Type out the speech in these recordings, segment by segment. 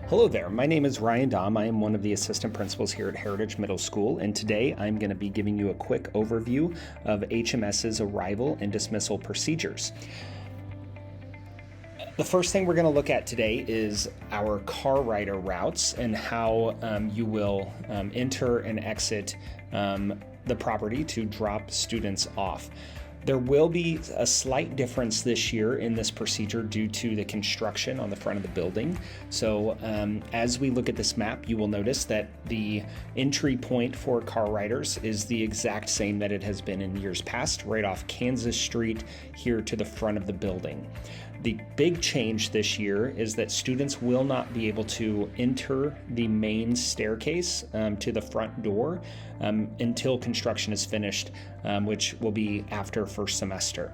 Hello there, my name is Ryan Dahm. I am one of the assistant principals here at Heritage Middle School, and today I'm going to be giving you a quick overview of HMS's arrival and dismissal procedures. The first thing we're going to look at today is our car rider routes and how you will enter and exit the property to drop students off. There will be a slight difference this year in this procedure due to the construction on the front of the building. So as we look at this map, you will notice that the entry point for car riders is the exact same that it has been in years past, right off Kansas Street here to the front of the building. The big change this year is that students will not be able to enter the main staircase to the front door until construction is finished, which will be after first semester.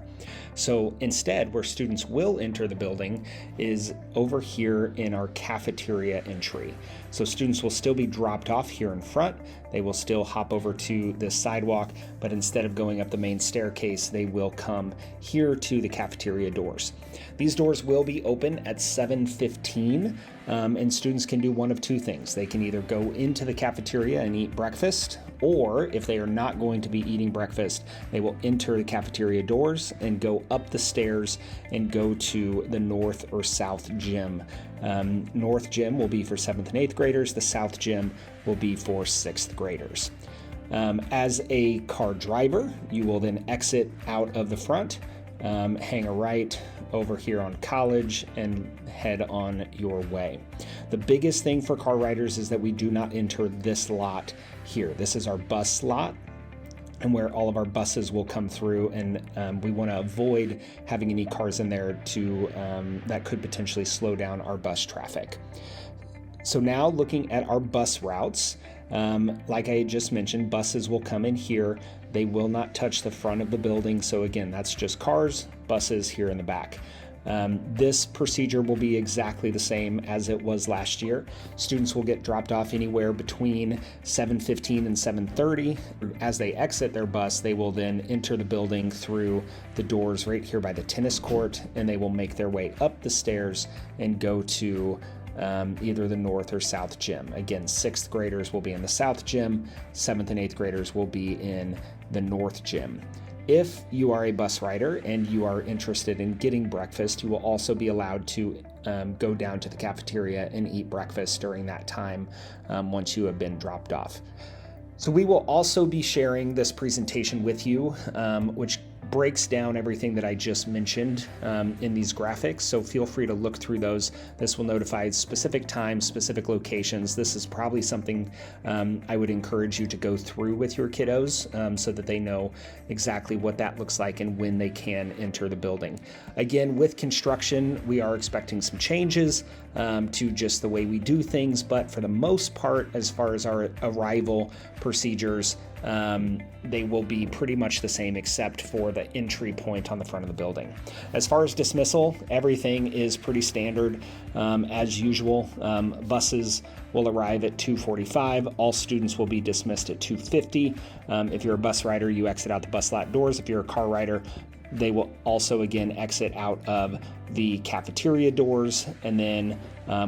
So instead, where students will enter the building is over here in our cafeteria entry. So students will still be dropped off here in front. They will still hop over to the sidewalk, but instead of going up the main staircase, they will come here to the cafeteria doors. These doors will be open at 7:15, and students can do one of two things. They can either go into the cafeteria and eat breakfast, or if they are not going to be eating breakfast, they will enter the cafeteria doors and go up the stairs and go to the north or south gym. North gym will be for 7th and 8th graders. The south gym will be for 6th graders. As a car driver, you will then exit out of the front, hang a right over here on College, and head on your way. The biggest thing for car riders is that we do not enter this lot here. This is our bus lot, and where all of our buses will come through, and we want to avoid having any cars in there that could potentially slow down our bus traffic. So now looking at our bus routes, like I just mentioned, buses will come in here. They will not touch the front of the building. So again, that's just cars, buses here in the back. This procedure will be exactly the same as it was last year. Students will get dropped off anywhere between 7:15 and 7:30. As they exit their bus, they will then enter the building through the doors right here by the tennis court, and they will make their way up the stairs and go to either the north or south gym. Again, 6th graders will be in the south gym, 7th and 8th graders will be in the north gym. If you are a bus rider and you are interested in getting breakfast, you will also be allowed to go down to the cafeteria and eat breakfast during that time once you have been dropped off. So we will also be sharing this presentation with you, which breaks down everything that I just mentioned in these graphics, so feel free to look through those. This will notify specific times, specific locations. This is probably something I would encourage you to go through with your kiddos so that they know exactly what that looks like and when they can enter the building. Again, with construction, we are expecting some changes to just the way we do things, but for the most part, as far as our arrival procedures, they will be pretty much the same except for the entry point on the front of the building. As far as dismissal, everything is pretty standard as usual. Buses will arrive at 2:45. All students will be dismissed at 2:50. If you're a bus rider, you exit out the bus lot doors. If you're a car rider, they will also again exit out of the cafeteria doors, and then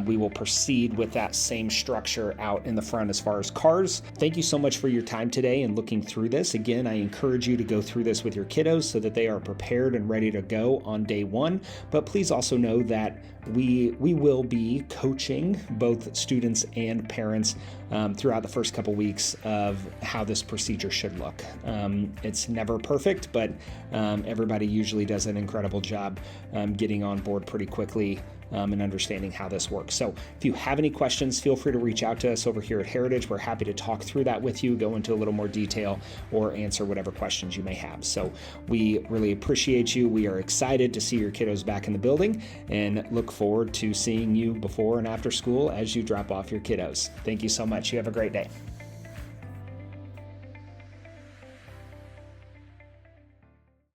we will proceed with that same structure out in the front as far as cars. Thank you so much for your time today and looking through this. Again, I encourage you to go through this with your kiddos so that they are prepared and ready to go on day one. But please also know that we will be coaching both students and parents throughout the first couple weeks of how this procedure should look. It's never perfect, but everybody usually does an incredible job getting on board pretty quickly and understanding how this works. So if you have any questions, feel free to reach out to us over here at Heritage. We're happy to talk through that with you, go into a little more detail, or answer whatever questions you may have. So we really appreciate you. We are excited to see your kiddos back in the building and look forward to seeing you before and after school as you drop off your kiddos. Thank you so much. You have a great day.